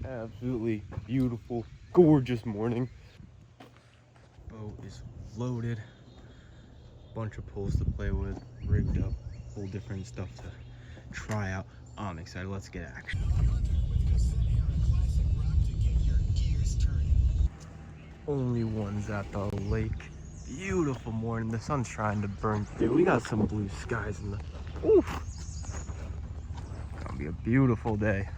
Absolutely beautiful, gorgeous morning. Boat is loaded. Bunch of poles to play with, rigged up, whole different stuff to try out. I'm excited. Let's get action. Only ones at the lake. Beautiful morning. The sun's trying to burn through. We got some blue skies in the. Oof. Gonna be a beautiful day.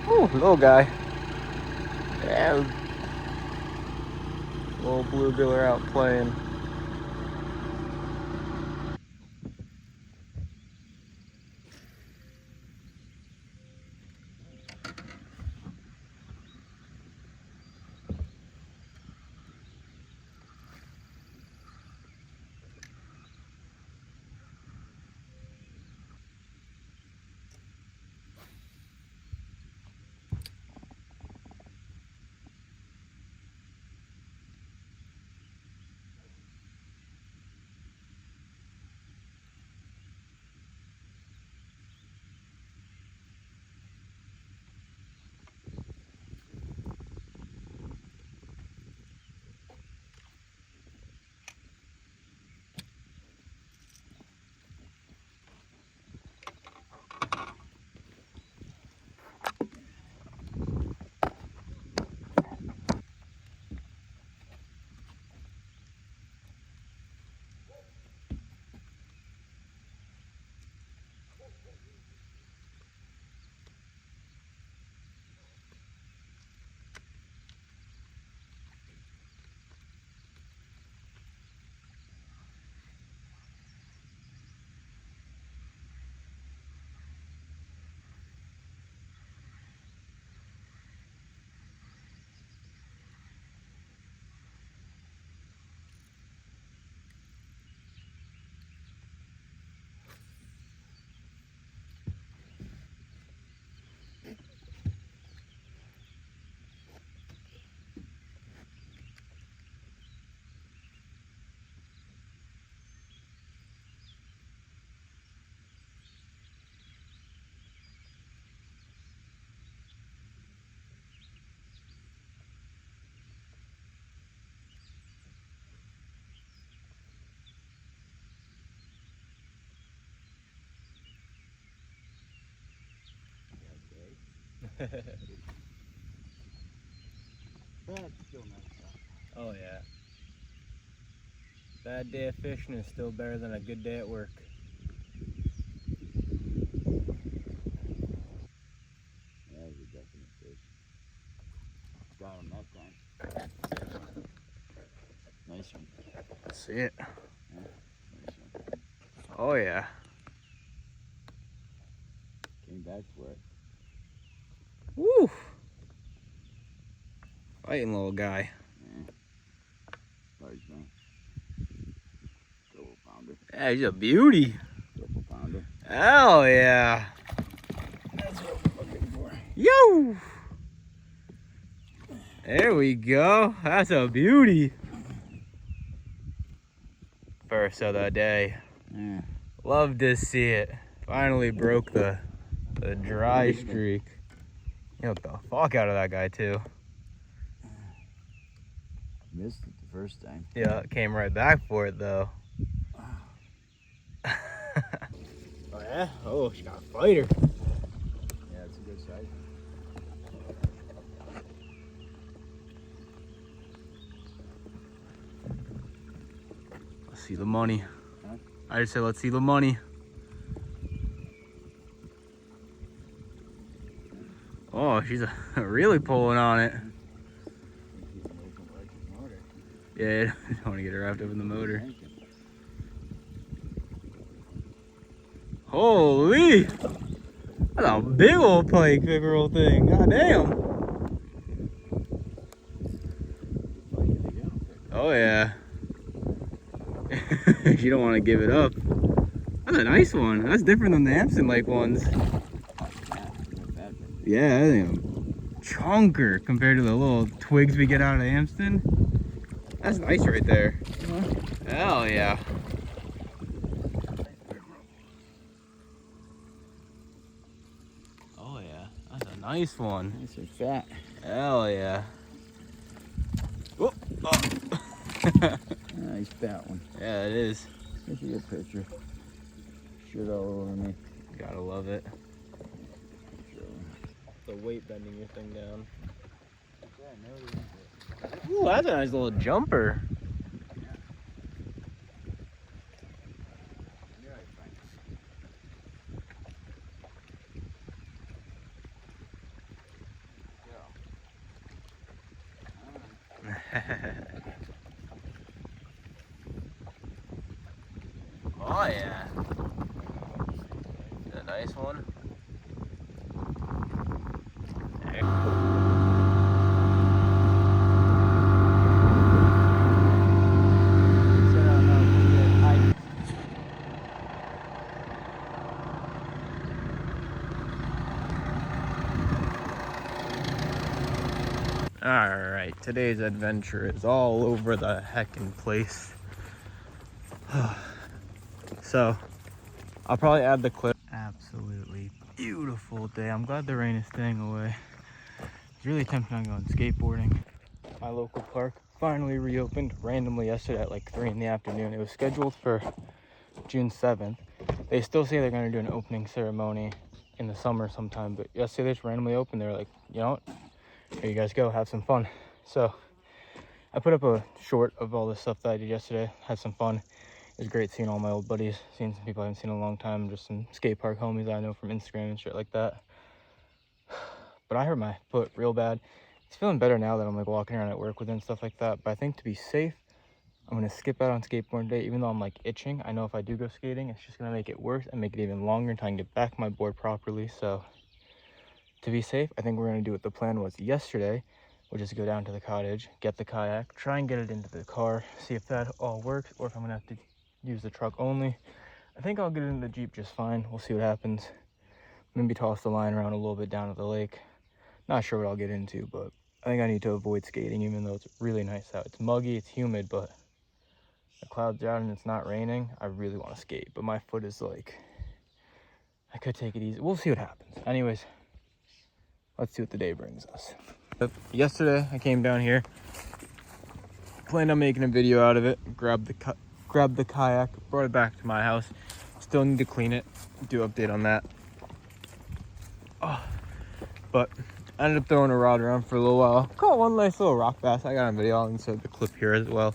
Ooh, little guy. Yeah. Little bluegiller out playing. Oh yeah. Bad day of fishing is still better than a good day at work. That was a definite fish. Got him that time. Nice one. See it. Yeah, nice one. Oh yeah. Came back for it. Woo! Fighting little guy. Yeah. Large man. Double pounder. Yeah, he's a beauty. Double pounder. Hell yeah. That's what we're looking for. Yo! There we go. That's a beauty. First of the day. Yeah. Love to see it. Finally broke the dry streak. You hooked the fuck out of that guy too. Missed it the first time. Yeah, came right back for it though. Oh yeah? Oh, she got a fighter. Yeah, it's a good size. Let's see the money. Huh? I just said let's see the money. Oh, she's really pulling on it. Yeah, I don't want to get her wrapped up in the motor. Holy! That's a big old pike pickerel thing. God damn. Oh yeah. You don't want to give it up. That's a nice one. That's different than the Hampton Lake ones. Yeah, I think a chunker compared to the little twigs we get out of Hampton. That's nice right there. Hell yeah. Oh yeah, that's a nice one. Nice and fat. Hell yeah. Oh. Nice fat one. Yeah, it is. Here's a good picture. Shit all over me. Gotta love it. The weight bending your thing down. Ooh, that's a nice little jumper. Oh yeah. A nice one. Alright, today's adventure is all over the heckin' place. So, I'll probably add the clip. Absolutely beautiful day. I'm glad the rain is staying away. It's really tempting on going skateboarding. My local park finally reopened randomly yesterday at like 3 in the afternoon. It was scheduled for June 7th. They still say they're going to do an opening ceremony in the summer sometime, but yesterday they just randomly opened. They were like, you know what? Here you guys go, have some fun. So I put up a short of all the stuff that I did yesterday, had some fun. It was great seeing all my old buddies, seeing some people I haven't seen in a long time, just some skate park homies I know from Instagram and shit like that. But I hurt my foot real bad. It's feeling better now that I'm like walking around at work with it and stuff like that. But I think to be safe, I'm gonna skip out on skateboarding day, even though I'm like itching. I know if I do go skating, it's just gonna make it worse and make it even longer until I can get back my board properly. So to be safe, I think we're gonna do what the plan was yesterday, which is go down to the cottage, get the kayak, try and get it into the car, see if that all works, or if I'm gonna have to use the truck only. I think I'll get it in the Jeep just fine. We'll see what happens. Maybe toss the line around a little bit down at the lake. Not sure what I'll get into, but I think I need to avoid skating, even though it's really nice out. It's muggy, it's humid, but the clouds are out and it's not raining. I really want to skate, but my foot is like, I could take it easy. We'll see what happens. Anyways, let's see what the day brings us. Yesterday, I came down here, planned on making a video out of it, grabbed the kayak, brought it back to my house. Still need to clean it, do update on that. But I ended up throwing a rod around for a little while. Caught one nice little rock bass. I got on video. I'll insert the clip here as well.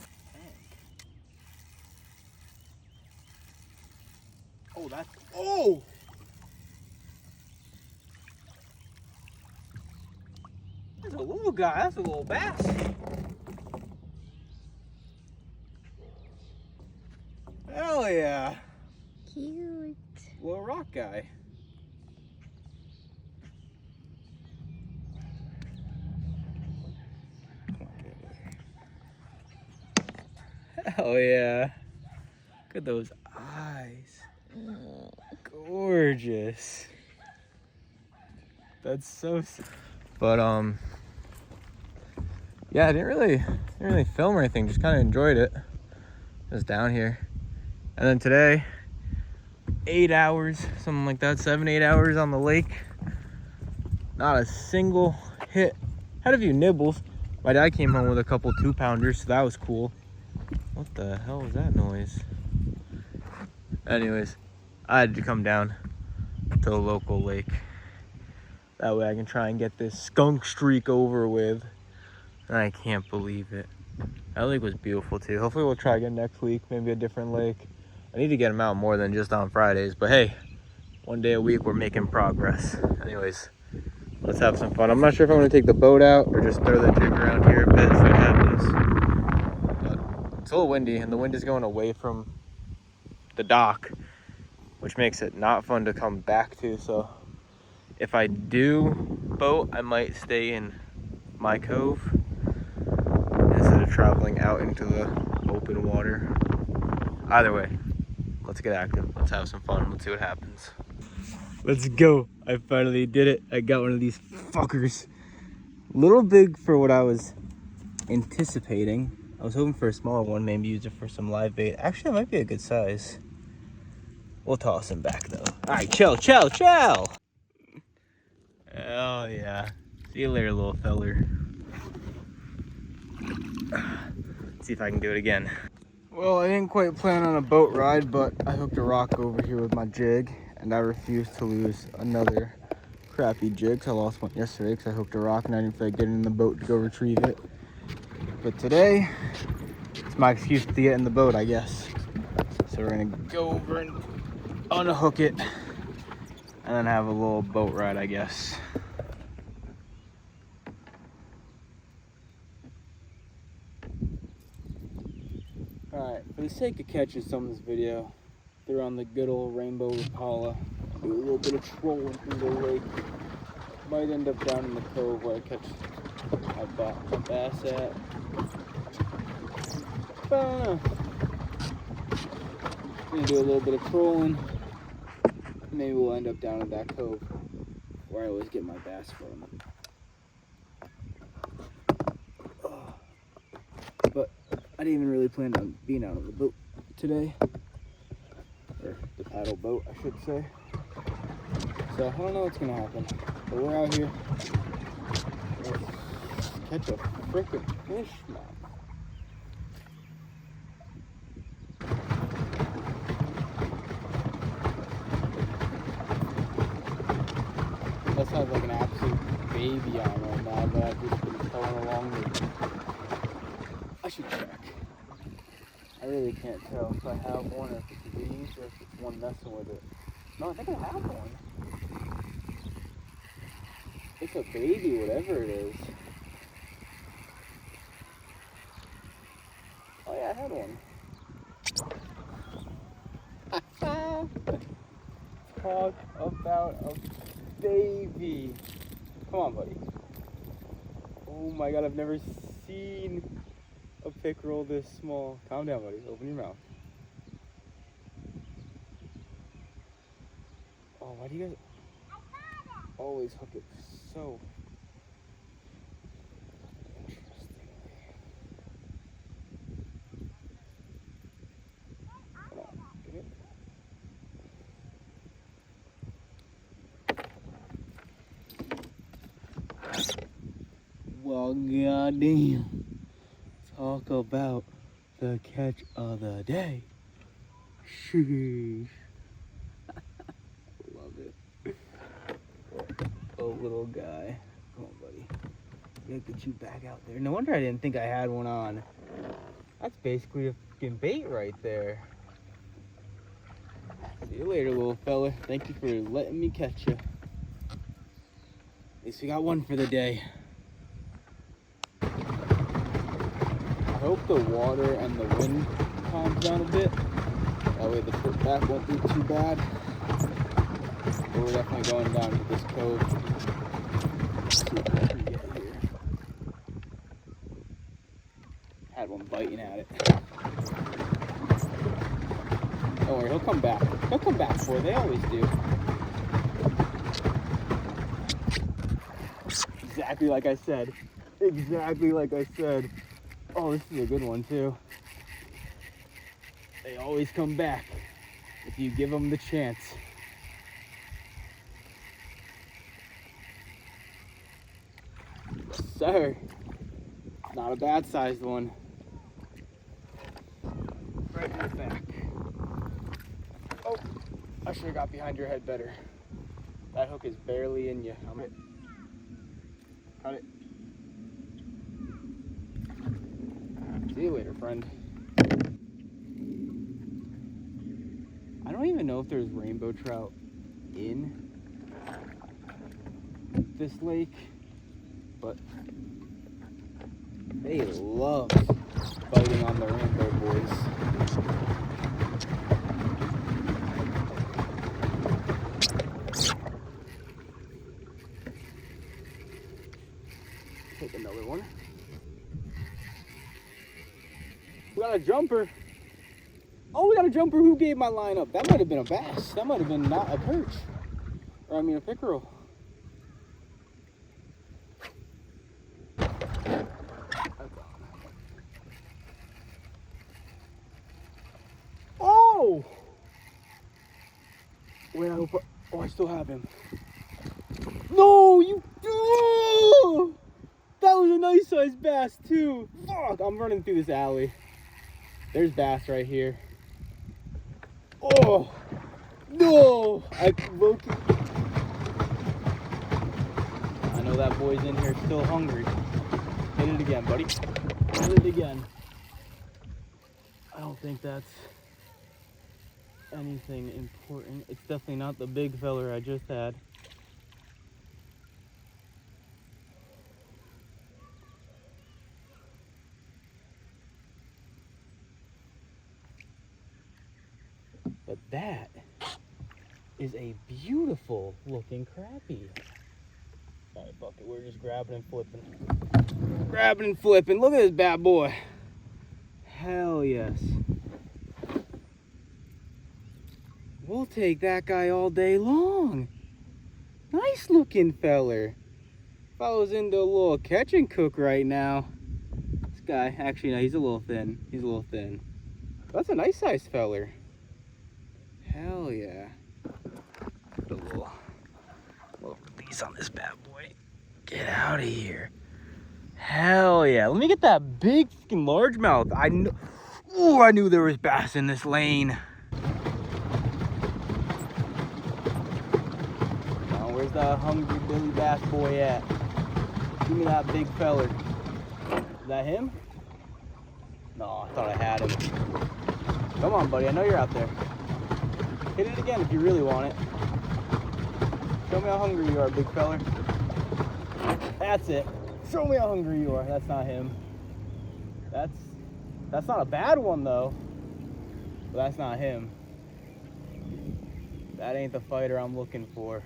Oh, that's... Oh! That's a little guy. That's a little bass. Hell yeah. Cute. Little rock guy. Hell yeah. Look at those eyes. Gorgeous. That's so sick. But yeah, I didn't really film or anything, just kind of enjoyed it. Just down here. And then today, 8 hours, something like that, 7-8 hours on the lake. Not a single hit. Had a few nibbles. My dad came home with a couple 2-pounders, so that was cool. What the hell was that noise? Anyways, I had to come down to the local lake. That way I can try and get this skunk streak over with. And I can't believe it. That lake was beautiful too. Hopefully we'll try again next week, maybe a different lake. I need to get them out more than just on Fridays, but hey, one day a week we're making progress. Anyways, let's have some fun. I'm not sure if I'm gonna take the boat out or just throw the jig around here a bit, see what happens. But it's a little windy and the wind is going away from the dock, which makes it not fun to come back to. So if I do boat, I might stay in my cove instead of traveling out into the open water. Either way, let's get active. Let's have some fun. Let's see what happens. Let's go. I finally did it. I got one of these fuckers. Little big for what I was anticipating. I was hoping for a smaller one, maybe use it for some live bait. Actually, it might be a good size. We'll toss him back though. All right, chill. Oh yeah. See you later, little feller. Let's see if I can do it again. Well, I didn't quite plan on a boat ride, but I hooked a rock over here with my jig, and I refuse to lose another crappy jig. I lost one yesterday because I hooked a rock and I didn't feel like getting in the boat to go retrieve it. But today, it's my excuse to get in the boat, I guess. So we're gonna go over and unhook it, and then have a little boat ride, I guess. Alright, for the sake of catching some of this video, they're on the good old Rainbow Rapala. Do a little bit of trolling through the lake. Might end up down in the cove where I catch my bass at. But I don't know. Gonna do a little bit of trolling. Maybe we'll end up down in that cove where I always get my bass from. But I didn't even really plan on being out on the boat today. Or the paddle boat, I should say. So I don't know what's gonna happen. But we're out here. Let's catch a frickin' fish, man. Let's have like an absolute baby on right now that I've just been towing along with. I should check. I really can't tell if I have one, or if it's these, or if it's one messing with it. No, I think I have one. It's a baby, whatever it is. Oh yeah, I had one. Talk about a baby. Come on, buddy. Oh my god, I've never seen a pickerel this small. Calm down, buddy. Open your mouth. Oh, why do you guys always hook it so interestingly? Come on, get it. Well, goddamn. Talk about the catch of the day. Sheesh. Love it. Oh, little guy. Come on, buddy. Gotta get you back out there. No wonder I didn't think I had one on. That's basically a fucking bait right there. See you later, little fella. Thank you for letting me catch you. At least we got one for the day. I hope the water and the wind calms down a bit. That way the trip back won't be too bad. But we're definitely going down to this cove. Let's see what we can get here. Had one biting at it. Don't worry, he'll come back. He'll come back for it. They always do. Exactly like I said. Exactly like I said. Oh, this is a good one too. They always come back if you give them the chance. Yes, sir. Not a bad sized one. Right in the back. Oh, I should have got behind your head better. That hook is barely in you. Cut it. See you later, friend. I don't even know if there's rainbow trout in this lake, but they love biting on the rainbow boys. Take another one. We got a jumper. Oh, we got a jumper. Who gave my line up? That might have been a bass. That might have been not a perch. Or I mean a pickerel. That's on. Oh! Wait, I hope oh, I still have him. No, you... Oh! That was a nice sized bass too. Fuck, I'm running through this alley. There's bass right here. Oh! No! I know that boy's in here still hungry. Hit it again, buddy. Hit it again. I don't think that's anything important. It's definitely not the big feller I just had. But that is a beautiful looking crappie. All right, fuck it. We're just grabbing and flipping. Grabbing and flipping. Look at this bad boy. Hell yes. We'll take that guy all day long. Nice looking feller. If I was into a little catch and cook right now. This guy, actually, no, he's a little thin. He's a little thin. That's a nice sized feller. Hell yeah. Put a little release on this bad boy. Get out of here. Hell yeah. Let me get that big fucking largemouth. I knew there was bass in this lane. Now, where's that hungry Billy Bass boy at? Give me that big feller. Is that him? No, I thought I had him. Come on, buddy. I know you're out there. Hit it again if you really want it. Show me how hungry you are, big feller. That's it. Show me how hungry you are. That's not him. That's not a bad one though. But that's not him. That ain't the fighter I'm looking for.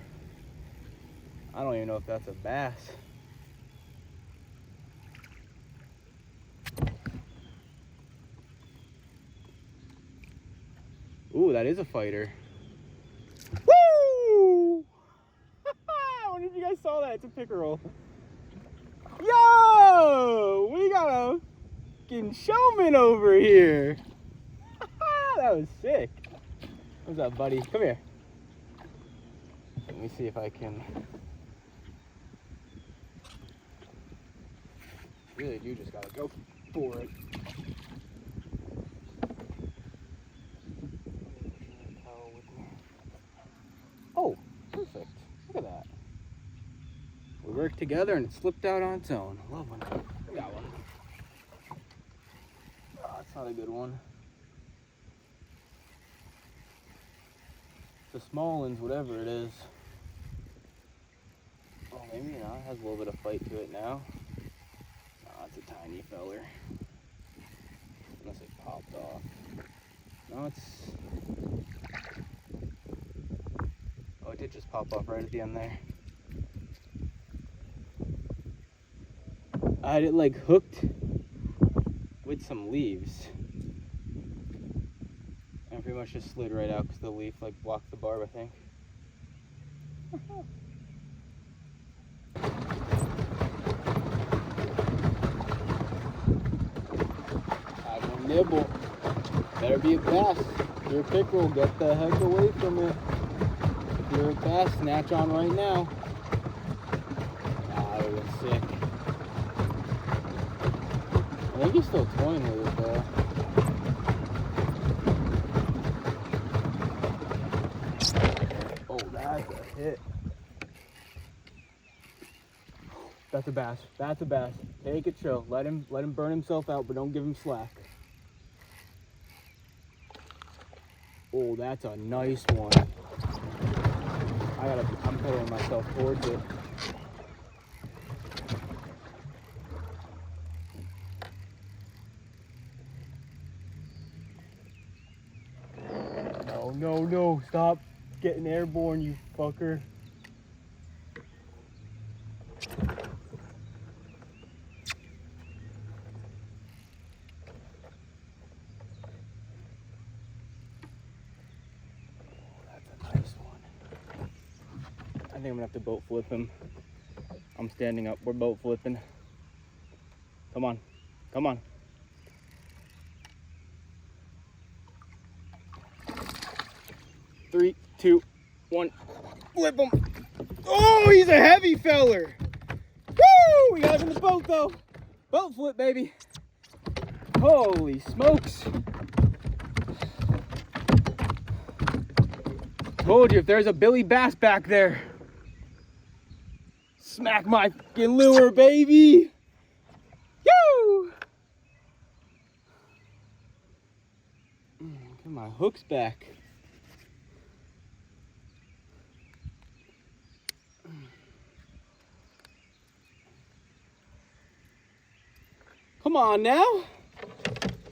I don't even know if that's a bass. Ooh, that is a fighter. Woo! I wonder if you guys saw that. It's a pickerel. Yo! We got a fucking showman over here. That was sick. What's up, buddy? Come here. Let me see if I can. Really, you just gotta go for it. Oh, perfect. Look at that. We worked together and it slipped out on its own. I love one. I got one. Oh, that's not a good one. It's a small ones, whatever it is. Oh, maybe not. It has a little bit of fight to it now. Oh, it's a tiny feller. Unless it popped off. No, it's... Oh, it did just pop off right at the end there. I had it like hooked with some leaves. And pretty much just slid right out because the leaf like blocked the barb, I think. I will nibble. Better be a bass. If you're a pickerel, get the heck away from it. If you're a bass, snatch on right now. Ah, that would have been sick. I think he's still toying with it though. Oh, that's a hit. That's a bass. That's a bass. Take it chill. Let him burn himself out, but don't give him slack. Oh, that's a nice one. I'm pedaling myself towards it. No, stop getting airborne, you fucker. That's a nice one. I think I'm gonna have to boat flip him. I'm standing up, we're boat flipping. Come on, come on. 3, 2, 1. Flip him. Oh, he's a heavy feller. Woo! We got him in the boat though. Boat flip, baby. Holy smokes. Told you, if there's a Billy Bass back there, smack my fucking lure, baby. Woo! Get my hooks back. Come on now.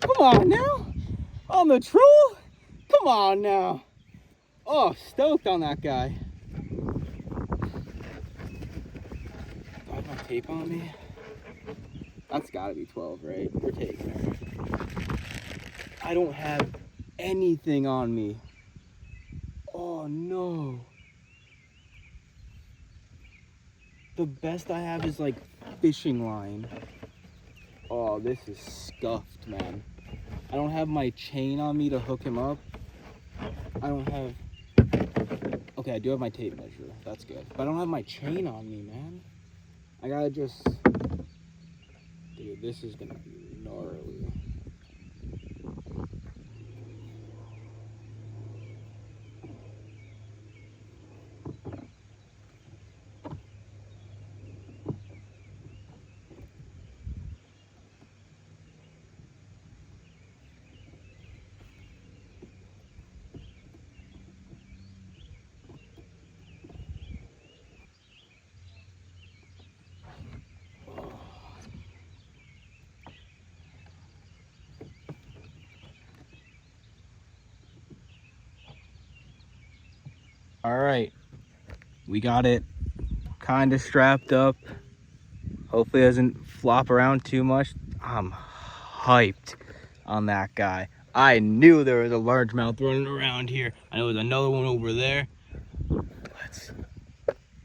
Come on now. On the troll. Come on now. Oh, stoked on that guy. Do I have my tape on me? That's gotta be 12, right? We're taking it. I don't have anything on me. Oh no. The best I have is like fishing line. Oh, this is scuffed, man. I don't have my chain on me to hook him up. I don't have... Okay, I do have my tape measure. That's good. But I don't have my chain on me, man. I gotta just... Dude, this is gonna be gnarly. All right, we got it kind of strapped up. Hopefully it doesn't flop around too much. I'm hyped on that guy. I knew there was a largemouth running around here. I know there's another one over there. Let's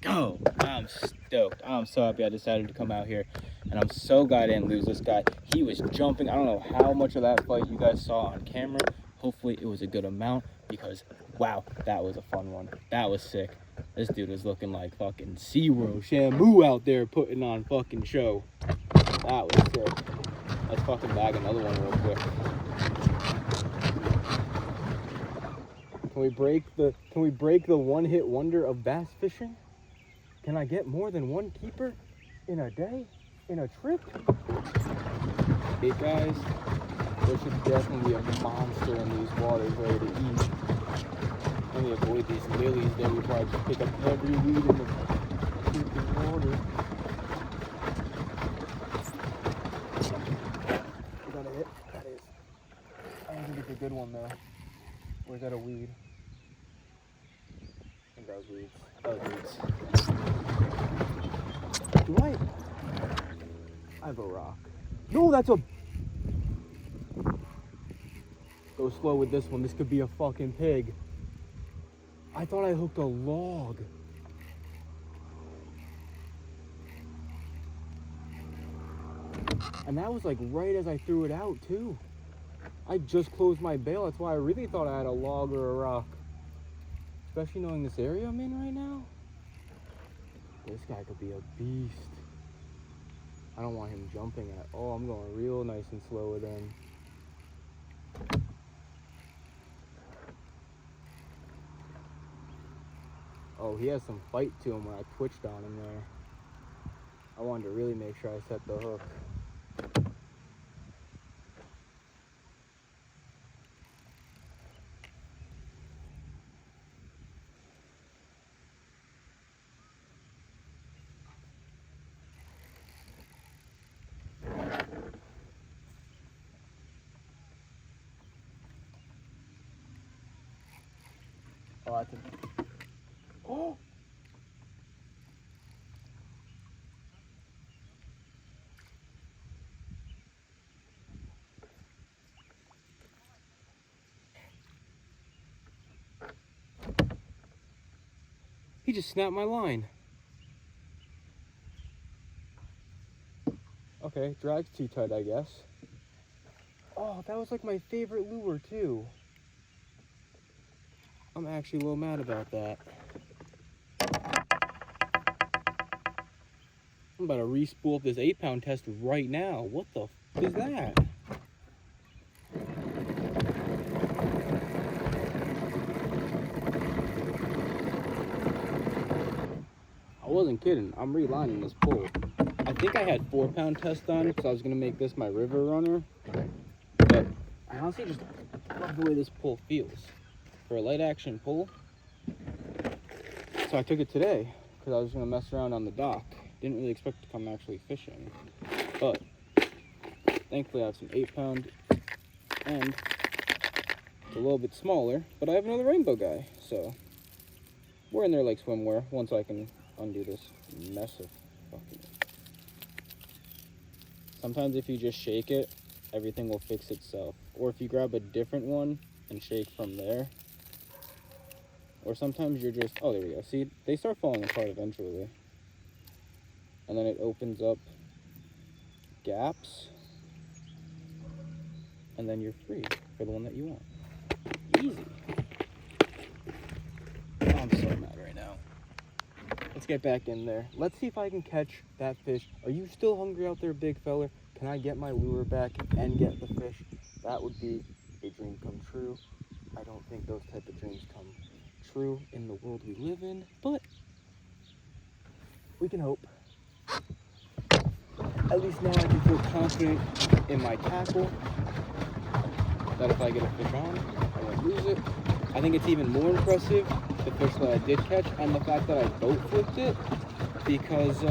go. I'm stoked. I'm so happy I decided to come out here. And I'm so glad I didn't lose this guy. He was jumping. I don't know how much of that fight you guys saw on camera. Hopefully it was a good amount because, wow, that was a fun one. That was sick. This dude was looking like fucking SeaWorld Shamu out there putting on fucking show. That was sick. Let's fucking bag another one real quick. Can we break the one-hit wonder of bass fishing? Can I get more than one keeper in a day? In a trip? Hey guys, there should definitely be a monster in these waters ready to eat. Let me avoid these lilies that we probably just pick up every weed in the freaking water. Is that a hit? That is. I don't think it's a good one though. Or is that a weed? I think that was weeds. That was weeds. Do I have a rock. No, that's a... Go slow with this one. This could be a fucking pig. I thought I hooked a log. And that was like right as I threw it out too. I just closed my bail. That's why I really thought I had a log or a rock. Especially knowing this area I'm in right now. This guy could be a beast. I don't want him jumping at all. I'm going real nice and slow with him. Oh, he has some fight to him when I twitched on him there. I wanted to really make sure I set the hook. Oh, that's a... Oh! He just snapped my line. Okay, drag's too tight, I guess. Oh, that was like my favorite lure too. I'm I'm actually a little mad about that. I'm about to re-spool up this 8-pound test right now. What the f is that? I wasn't kidding. I'm relining this pole. I think I had 4-pound test on because I was going to make this my river runner. But I honestly just love the way this pole feels for a light action pole. So I took it today because I was going to mess around on the dock. Didn't really expect to come actually fishing. But thankfully I have some 8-pound and it's a little bit smaller. But I have another rainbow guy. So we're in there like swimwear once I can undo this mess of fucking... Sometimes if you just shake it, everything will fix itself. Or if you grab a different one and shake from there. Or sometimes you're just, oh, there we go. See, they start falling apart eventually. And then it opens up gaps. And then you're free for the one that you want. Easy. Oh, I'm so mad right now. Let's get back in there. Let's see if I can catch that fish. Are you still hungry out there, big fella? Can I get my lure back and get the fish? That would be a dream come true. I don't think those type of dreams come true in the world we live in, but we can hope. At least now I can feel confident in my tackle that if I get a fish on, I won't lose it. I think it's even more impressive, the fish that I did catch, and the fact that I boat flipped it, because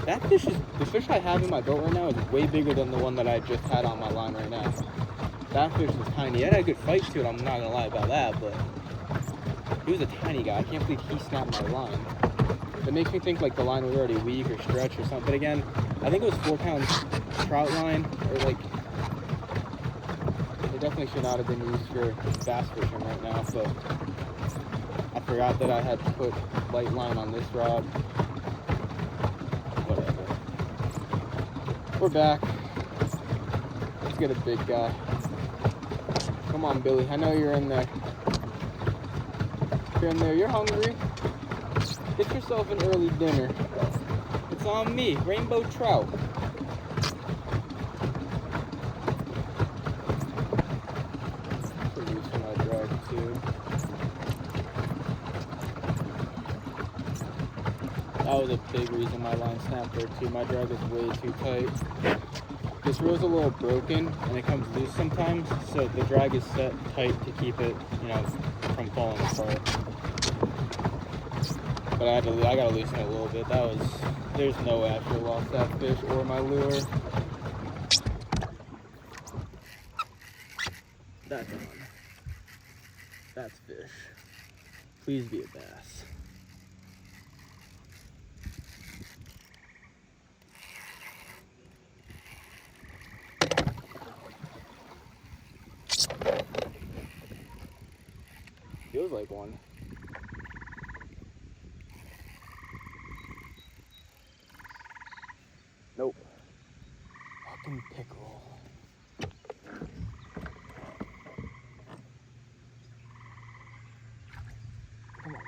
that fish is, the fish I have in my boat right now is way bigger than the one that I just had on my line right now. That fish was tiny. It had a good fight to it, I'm not gonna lie about that, but he was a tiny guy. I can't believe he snapped my line. It makes me think like the line was already weak or stretched or something. But again, I think it was 4-pound trout line, or like, it definitely should not have been used for bass fishing right now, but I forgot that I had to put light line on this rod. Whatever. We're back. Let's get a big guy. Come on, Billy. I know you're in there. If you're in there, you're hungry. Get yourself an early dinner. It's on me, rainbow trout. Pretty loose for my drag too. That was a big reason my line snapped there too. My drag is way too tight. This reel's a little broken and it comes loose sometimes, so the drag is set tight to keep it, you know, from falling apart. But I gotta loosen it a little bit. There's no way I should have lost that fish or my lure. That's on. That's fish. Please be a bass. Feels like one. Nope. Fucking pickerel. Come on.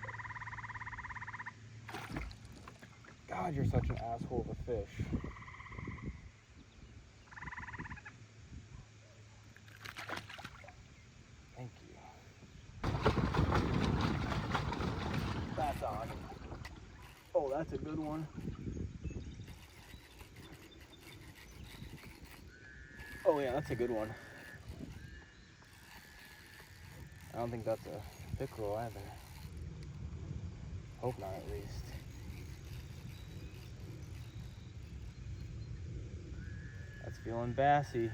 God, you're such an asshole of a fish. Thank you. That's on. Oh, that's a good one. Oh yeah, that's a good one. I don't think that's a pickerel either. Hope not, at least. That's feeling bassy.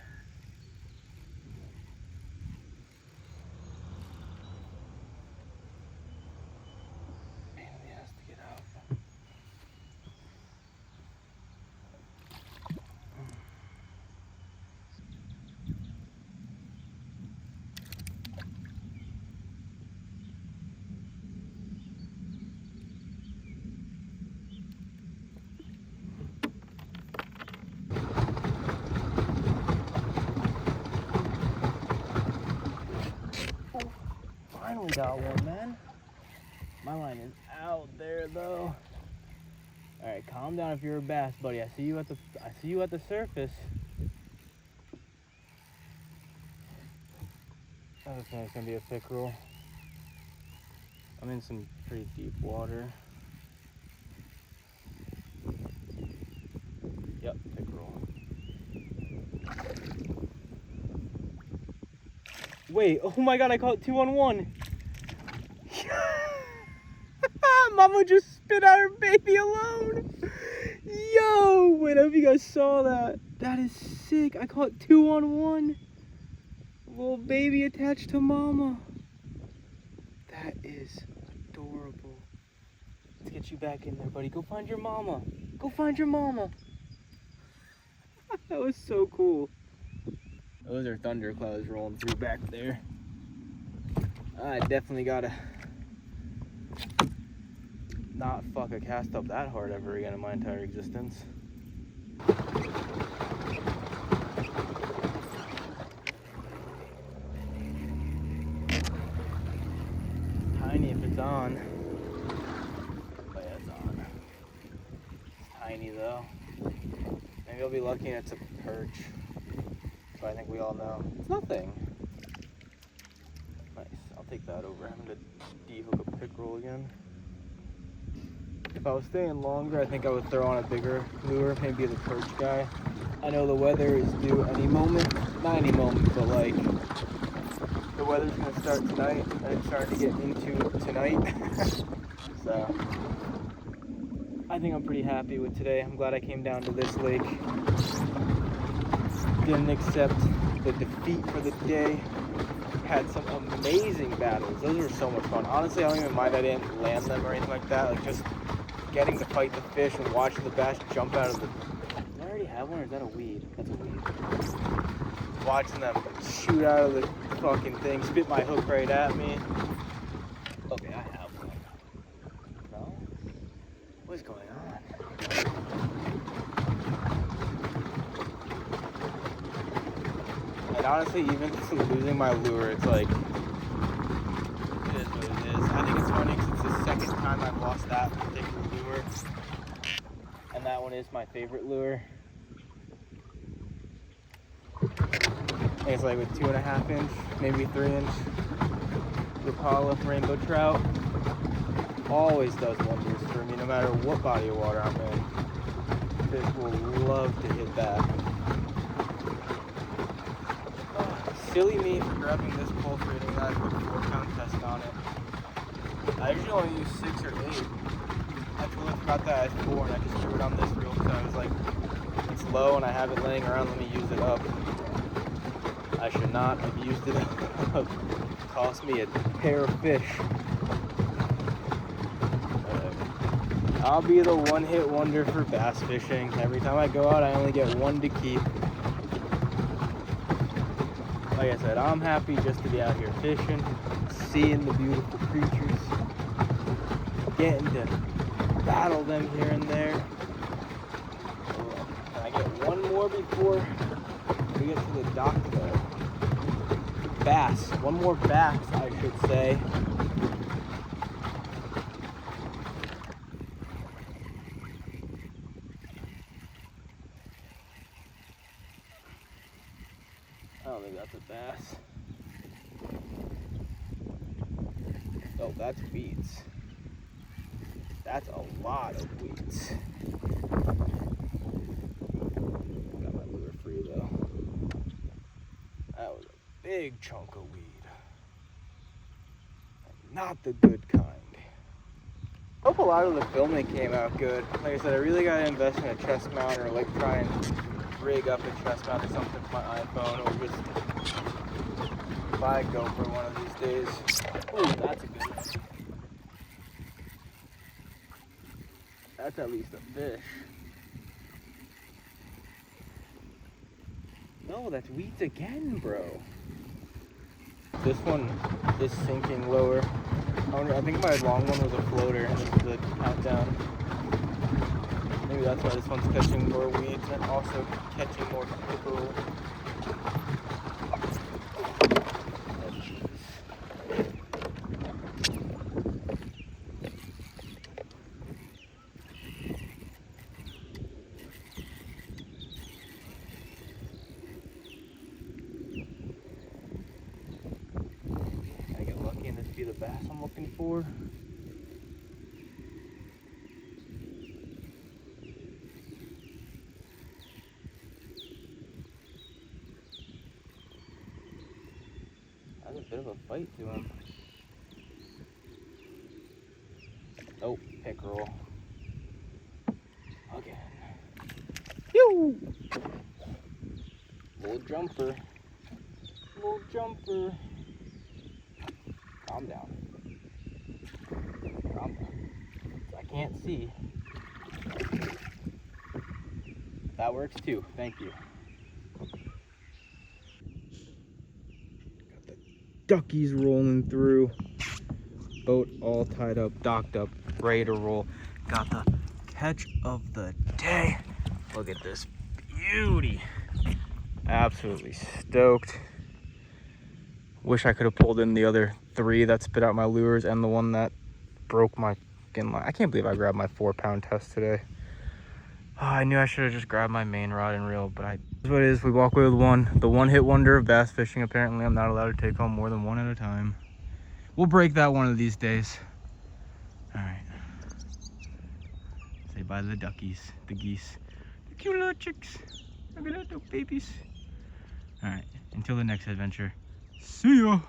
Pain in the ass to get out. Finally got one, man. My line is out there though. All right, calm down if you're a bass, buddy. I see you at the surface. I have a feeling it's gonna be a pickerel. I'm in some pretty deep water. Yep, pickerel. Wait, oh my god, I caught 2 on 1. Mama just spit out her baby alone. Yo, wait, I hope you guys saw that. That is sick. I caught 2 on 1. Little baby attached to mama. That is adorable. Let's get you back in there, buddy. Go find your mama. Go find your mama. That was so cool. Those are thunder clouds rolling through back there. I definitely gotta not fuck a cast up that hard ever again in my entire existence. Tiny if it's on. Oh yeah, it's on. It's tiny though. Maybe I'll be lucky and it's a perch. So I think we all know. It's nothing. Nice. I'll take that over having to de-hook a pickerel again. If I was staying longer, I think I would throw on a bigger lure, maybe the perch guy. I know the weather is due any moment. Not any moment, but like the weather's gonna start tonight and it's starting to get into tonight. So I think I'm pretty happy with today. I'm glad I came down to this lake. Didn't accept the defeat for the day. Had some amazing battles. Those were so much fun. Honestly, I don't even mind I didn't land them or anything like that. Like just getting to fight the fish and watching the bass jump out of the... Did I already have one or is that a weed? That's a weed. Watching them shoot out of the fucking thing, spit my hook right at me. Okay, I have one. No? What's going on? And honestly, even losing my lure, it's like, it is what it is. I think it's funny because it's the second time I've lost that particular lure. And that one is my favorite lure. I think it's like with 2.5 inch, maybe 3 inch Rapala rainbow trout. Always does wonders for me, no matter what body of water I'm in. Fish will love to hit that. Silly me for grabbing this pole fitting that I put a 4-pound test on it. I usually only use 6 or 8. I totally forgot that I had 4 and I just threw it on this reel because I was like, it's low and I have it laying around, let me use it up. I should not have used it up. Cost me a pair of fish. I'll be the one-hit wonder for bass fishing. Every time I go out, I only get 1 to keep. Like I said, I'm happy just to be out here fishing, seeing the beautiful creatures, getting to battle them here and there. And I get 1 more before we get to the dock though. Bass. 1 more bass, I should say. I don't think that's a bass. Oh, that's weeds. That's a lot of weeds. Got my lure free though. That was a big chunk of weed. Not the good kind. I hope a lot of the filming came out good. Like I said, I really gotta invest in a chest mount or like try and rig up a chest mount or something for my iPhone, or just buy a GoPro one of these days. Oh, that's a good one. That's at least a fish. No, that's weeds again, bro. This one is sinking lower. I think my long one was a floater and this is the countdown. Maybe that's why this one's catching more weeds and also catching more pickerel. bass I'm looking for. Has a bit of a fight to him. Oh, pickerel. Again. Yoo! Little jumper. Little jumper. Calm down. Calm down. I can't see. That works too. Thank you. Got the duckies rolling through. Boat all tied up, docked up, ready to roll. Got the catch of the day. Look at this beauty. Absolutely stoked. Wish I could have pulled in the other 3 that spit out my lures and the one that broke my fucking line. I can't believe I grabbed my 4-pound test today. Oh, I knew I should have just grabbed my main rod and reel, but that's what it is. We walk away with one. The one-hit wonder of bass fishing. Apparently, I'm not allowed to take home more than one at a time. We'll break that one of these days. All right. Say bye to the duckies, the geese, the cute little chicks. Look at that, little babies. All right. Until the next adventure. See ya.